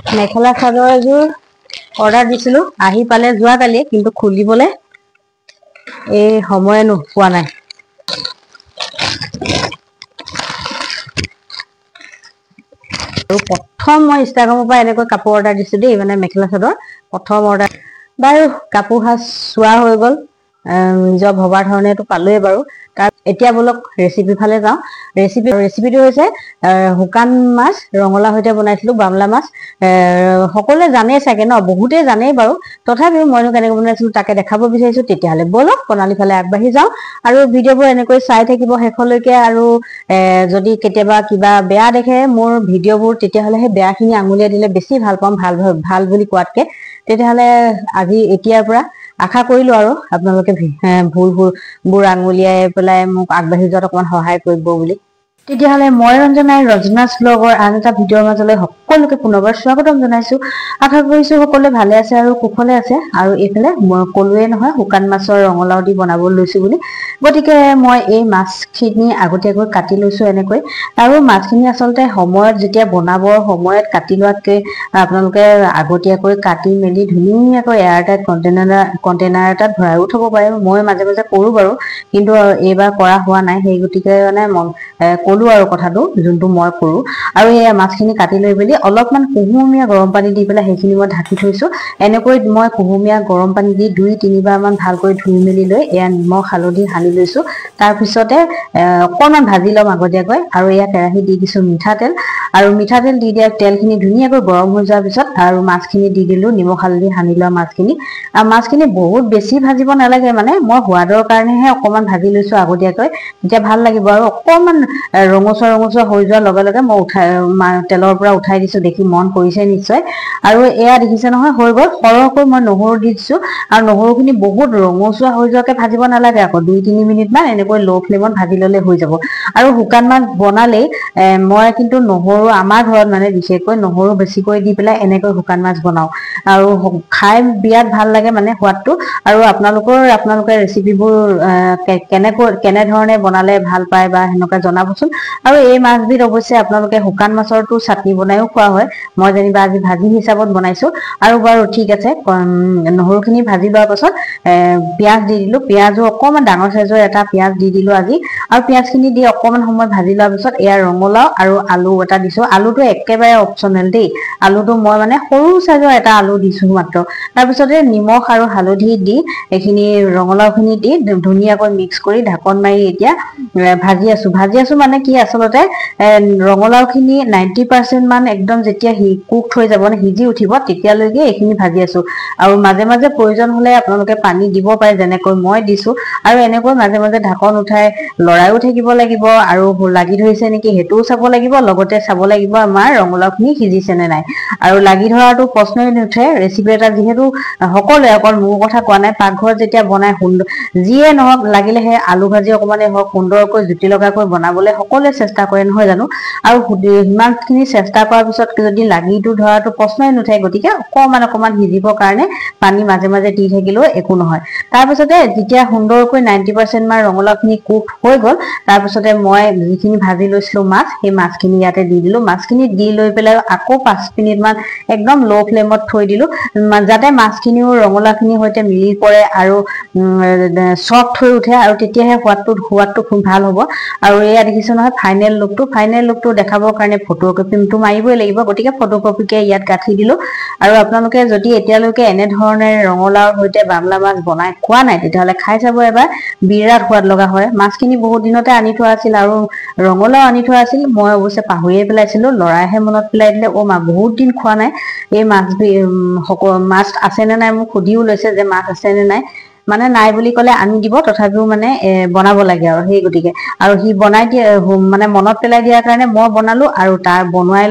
মেখেলা চাদৰ এযোৰ অৰ্ডাৰ দিছিলো আহি পালে যোৱা কালি কিন্তু খুলিবলে এই সময় নোপোৱা নাই আৰু প্ৰথম মই ইনষ্টাগ্ৰামৰ পৰা এনেকৈ কাপোৰ অৰ্ডাৰ দিছো দেই মানে মেখেলা চাদৰ প্ৰথম অৰ্ডাৰ বাৰু কাপোৰ সাজ চোৱা হৈ গ'ল নিজৰ ভবাৰ ধৰণেটো পালোৱে বাৰু তাৰ এতিয়া বলক ৰেচিপি ফালে যাওঁ ৰেচিপিটো হৈছে হুকান মাছ ৰঙলা হৈতে বনাইছিলো বামলা মাছ সকলোৱে জানে চাগে ন বহুতে জানে বাৰু তথাপিও মইনো কেনেকৈ বনাইছিলো তাকে দেখাব বিচাৰিছো তেতিয়াহলে বলক প্ৰণালী ফালে আগবাঢ়ি যাওঁ আৰু ভিডিঅ'বোৰ এনেকৈ চাই থাকিব শেষলৈকে আৰু যদি কেতিয়াবা কিবা বেয়া দেখে মোৰ ভিডিঅ'বোৰ তেতিয়াহলে সেই বেয়াখিনি আঙুলিয়াই দিলে বেছি ভাল পাম ভাল বুলি কোৱাতকে তেতিয়াহলে আজি এতিয়াৰ পৰা আশা কৰিলো আৰু আপোনালোকে ভুলবোৰ আঙুলিয়াই পেলাই মোক আগবাঢ়ি যোৱাত অকমান সহায় কৰিব বুলি তেতিয়াহলে মই ৰঞ্জনাই ৰজনাছ ব্লগৰ আন এটা ভিডিঅ'ৰ মাজলৈ সকলোকে পুনৰবাৰ স্বাগতম জনাইছো আশা কৰিছো সকলোৱে ভালে আছে আৰু কুশলে আছে আৰু এইফালে মই কলোৱে নহয় শুকান মাছৰ ৰঙলাও দি বনাব লৈছো বুলি গতিকে মই এই মাছখিনি আগতীয়াকৈ কাটি লৈছো এনেকৈ আৰু মাছখিনি আচলতে সময়ত যেতিয়া বনাবৰ সময়ত কাটি লোৱাতকৈ আপোনালোকে আগতীয়াকৈ কাটি মেলি ধুনীয়াকৈ এয়াৰটাইট কণ্টেইনাৰ এটাত ভৰাইও থব পাৰে মই মাজে মাজে কৰো বাৰু কিন্তু এইবাৰ কৰা হোৱা নাই সেই গতিকে মানে কলো আৰু কথাটো যোনটো মই কৰো আৰু এই মাছখিনি কাটি লৈ মেলি অলপমান কুহুমীয়া গৰম পানী দি পেলাই সেইখিনি মই ঢাকি থৈছো এনেকৈ মই কুহুমীয়া গৰম পানী দি 2-3 বাৰ মান ভালকৈ ধুই মেলি লৈ এয়া নিমখ হালধি সানি লৈছো তাৰ পিছতে অকণমান ভাজি লম আগতীয়াকৈ আৰু এয়া কেৰাহী দি দিছো মিঠাতেল আৰু মিঠাতেল দি দিয়া তেলখিনি ধুনীয়াকৈ গৰম হৈ যোৱাৰ পিছত আৰু মাছখিনি দি দিলো নিমখ হালধি সানি লোৱা মাছখিনি বহুত বেছি ভাজিব নালাগে মানে মই সোৱাদৰ কাৰণেহে অকণমান ভাজি লৈছো আগতীয়াকৈ তেতিয়া ভাল লাগিব আৰু অকণমান ৰঙচুৱা হৈ যোৱাৰ লগে লগে মই তেলৰ পৰা উঠাই দিছো দেখি মন কৰিছে নিশ্চয় আৰু এয়া দেখিছে নহয় হৈ গ'ল সৰহকৈ মই নহৰু দি দিছো আৰু নহৰুখিনি বহুত ৰঙচুৱা হৈ যোৱাকে ভাজিব নালাগে আকৌ 2-3 মিনিট মান এনেকৈ ল' ফ্লেমত ভাজি ললে হৈ যাব আৰু শুকান মাছ বনালেই মই কিন্তু নহৰু আমাৰ ঘৰত মানে বিশেষকৈ নহৰু বেছিকৈ দি পেলাই এনেকৈ শুকান মাছ বনাও আৰু খাই বিৰাট ভাল লাগে মানে সোৱাদটো আৰু আপোনালোকে ৰেচিপিবোৰ কেনেধৰণে বনালে ভাল পায় বা সেনেকুৱা জনাবচোন আৰু এই মাছবিধ অৱশ্যে আপোনালোকে শুকান মাছৰটো চাটনি বনাইও খোৱা হয় মই যেনিবা আজি ভাজি হিচাপত বনাইছো আৰু বাৰু ঠিক আছে নহৰুখিনি ভাজি লোৱাৰ পাছত পিঁয়াজ দি দিলো পিঁয়াজো অকণমান ডাঙৰ চাইজৰ এটা পিঁয়াজ দি দিলো আজি আৰু পিঁয়াজখিনি দি অকণমান সময় ভাজি লোৱাৰ পিছত এয়া ৰঙলাও আৰু আলু এটা দিছো আলুটো একেবাৰে অপচনেল দেই আলুটো মই মানে সৰু চাইজৰ এটা আলু দিছো মাত্ৰ তাৰপিছতে নিমখ আৰু হালধি দি এইখিনি ৰঙলাওখিনি দি ধুনীয়াকৈ মিক্স কৰি ঢাকন মাৰি এতিয়া ভাজি আছো মানে কি আচলতে ৰঙলাওখিনি 90% মান একদম যেতিয়া কুক হৈ যাব মানে সিজি উঠিব তেতিয়ালৈকে এইখিনি ভাজি আছো আৰু মাজে মাজে প্ৰয়োজন হলে আপোনালোকে পানী দিব পাৰে যেনেকৈ মই দিছো আৰু এনেকৈ মাজে মাজে ঢাকন উঠাই লৰাইও থাকিব লাগিব আৰু লাগি ধৰিছে নেকি সেইটোও চাব লাগিব লগতে চাব লাগিব আমাৰ ৰঙলাওখিনি সিজিছে নে নাই আৰু লাগি ধৰাটো প্ৰশ্নই নুঠে ৰেচিপি এটা যিহেতু সকলোৱে অকল মোৰ কথা কোৱা নাই পাকঘৰত যেতিয়া বনাই যিয়ে নহওক লাগিলেহে আলু ভাজি অকমানে হওক সুন্দৰকৈ জুতি লগাকৈ বনাবলৈ সকলোৱে চেষ্টা কৰে নহয় জানো আৰু সিমানখিনি চেষ্টা কৰাৰ পিছত যদি লাগিটো ধৰাটো প্ৰশ্নই নুঠে গতিকে অকণমান সিজিবৰ কাৰণে পানী মাজে মাজে দি থাকিলেও একো নহয় তাৰপিছতে যেতিয়া সুন্দৰকৈ 90% মান ৰঙলাওখিনি কুক হৈ গ'ল তাৰপিছতে মই যিখিনি ভাজি লৈছিলো মাছ সেই মাছখিনি ইয়াতে দি দিলো মাছখিনি দি লৈ পেলাই আকৌ 5 মিনিট মান একদম ল' ফ্লেমত থৈ দিলো যাতে মাছখিনিও ৰঙলাওখিনিৰ সৈতে মিলি পৰে আৰু সফ্ট হৈ উঠে আৰু তেতিয়াহে সোৱাদটো খুব ভাল হ'ব আৰু এয়া দেখিছো নহয় ফাইনেল লুকটো দেখাবৰ কাৰণে ফটোকপিটো মাৰিবই লাগিব গতিকে ফটোকপিকে ইয়াত গাঁঠি দিলো আৰু আপোনালোকে যদি এতিয়ালৈকে এনেধৰণে ৰঙলাওৰ সৈতে বামলা মাছ বনাই খোৱা নাই তেতিয়াহ'লে খাই চাব এবাৰ বিৰাট সোৱাদ লগা হয় মাছখিনি বহুত দিনতে আনি থোৱা আছিল আৰু ৰঙলাও আনি থোৱা আছিল মই অৱশ্যে পাহৰিয়ে পেলাইছিলো লৰাইহে মনত পেলাই দিলে মা বহুত দিন খোৱা নাই এই মাছ আছে নে নাই মোক সুধিও লৈছে যে মাছ আছে নে নাই মানে নাই বুলি ক'লে আনি দিব তথাপিও মানে বনাব লাগে আৰু সেই গতিকে আৰু সি বনাই দিয়ে মানে মনত পেলাই দিয়াৰ কাৰণে মই বনালো আৰু তাৰ বনোৱাই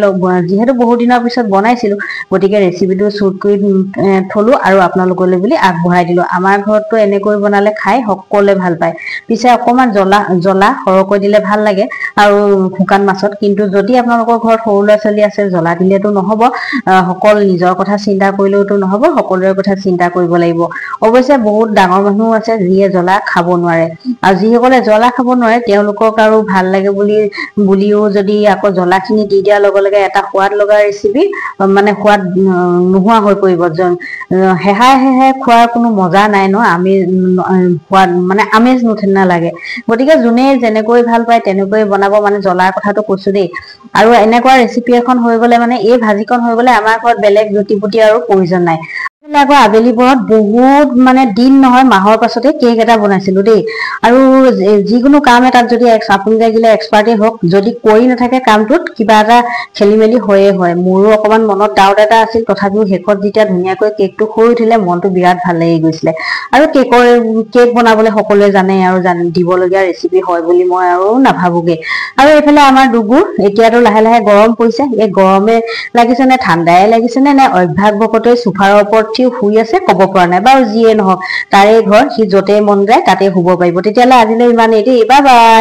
যিহেতু বহুত দিনৰ পিছত বনাইছিলো গতিকে ৰেচিপিটো শ্বুট কৰি থলো আৰু আপোনালোকলৈ বুলি আগবঢ়াই দিলো আমাৰ ঘৰততো এনেকৈ বনালে খাই সকলোৱে ভাল পায় পিছে অকণমান জ্বলা সৰহকৈ দিলে ভাল লাগে আৰু শুকান মাছত কিন্তু যদি আপোনালোকৰ ঘৰত সৰু ল'ৰা ছোৱালী আছে জ্বলা দিলেতো নহ'ব সকলো নিজৰ কথা চিন্তা কৰিলেওতো নহ'ব সকলোৰে কথা চিন্তা কৰিব লাগিব অৱশ্যে বহুত ডাঙৰ মানুহ আছে যিয়ে জ্বলা খাব নোৱাৰে, আৰু যিসকলে জ্বলা খাব নোৱাৰে তেওঁলোকক আৰু ভাল লাগে বুলিও যদি আকৌ জ্বলাখিনি দি দিয়াৰ লগে লগে এটা সোৱাদ লগা ৰেচিপি মানে সোৱাদ নোহোৱা হৈ পৰিব। হেহাই হেহাই খোৱাৰ কোনো মজা নাই ন, আমি সোৱাদ মানে আমেজ নালাগে। গতিকে যোনে যেনেকৈ ভাল পায় তেনেকৈ বনাব, মানে জ্বলাৰ কথাটো কৈছো দেই। আৰু এনেকুৱা ৰেচিপি এখন হৈ গলে মানে এই ভাজিকণ হৈ গলে আমাৰ ঘৰত বেলেগ জুতি পুতি আৰু প্ৰয়োজন নাই। আকৌ আবেলি পৰত বহুত মানে দিন নহয় মাহৰ পাছতে কেক এটা বনাইছিলো দেই। আৰু যিকোনো কাম এটাত যদি আপুনি লাগিলে এক্সপাৰ্টেই হওক, যদি কৰি নাথাকে কামটোত কিবা এটা খেলি মেলি হয়ে হয়। মোৰো অকমান মনত ডাউট এটা আছিল, তথাপিও শেষত যেতিয়া ধুনীয়াকৈ কেকটো হৈ উঠিলে মনটো বিৰাট ভাল লাগি গৈছিলে। আৰু কেক বনাবলৈ সকলোৱে জানে আৰু দিবলগীয়া ৰেচিপি হয় বুলি মই আৰু নাভাবোগে। আৰু এইফালে আমাৰ ডুগু এতিয়াতো লাহে লাহে গৰম পৰিছে, এই গৰমে লাগিছে নে ঠাণ্ডাই লাগিছে নে অভ্যাসবশতঃ চোফাৰৰ ওপৰত শুই আছে, ক'ব পৰা নাই। বাৰু যিয়ে নহওক, তাৰে ঘৰ, সি য'তেই মন যায় তাতে শুব পাৰিব। তেতিয়াহ'লে আজিলৈ ইমানেই দেই, বাই বাই।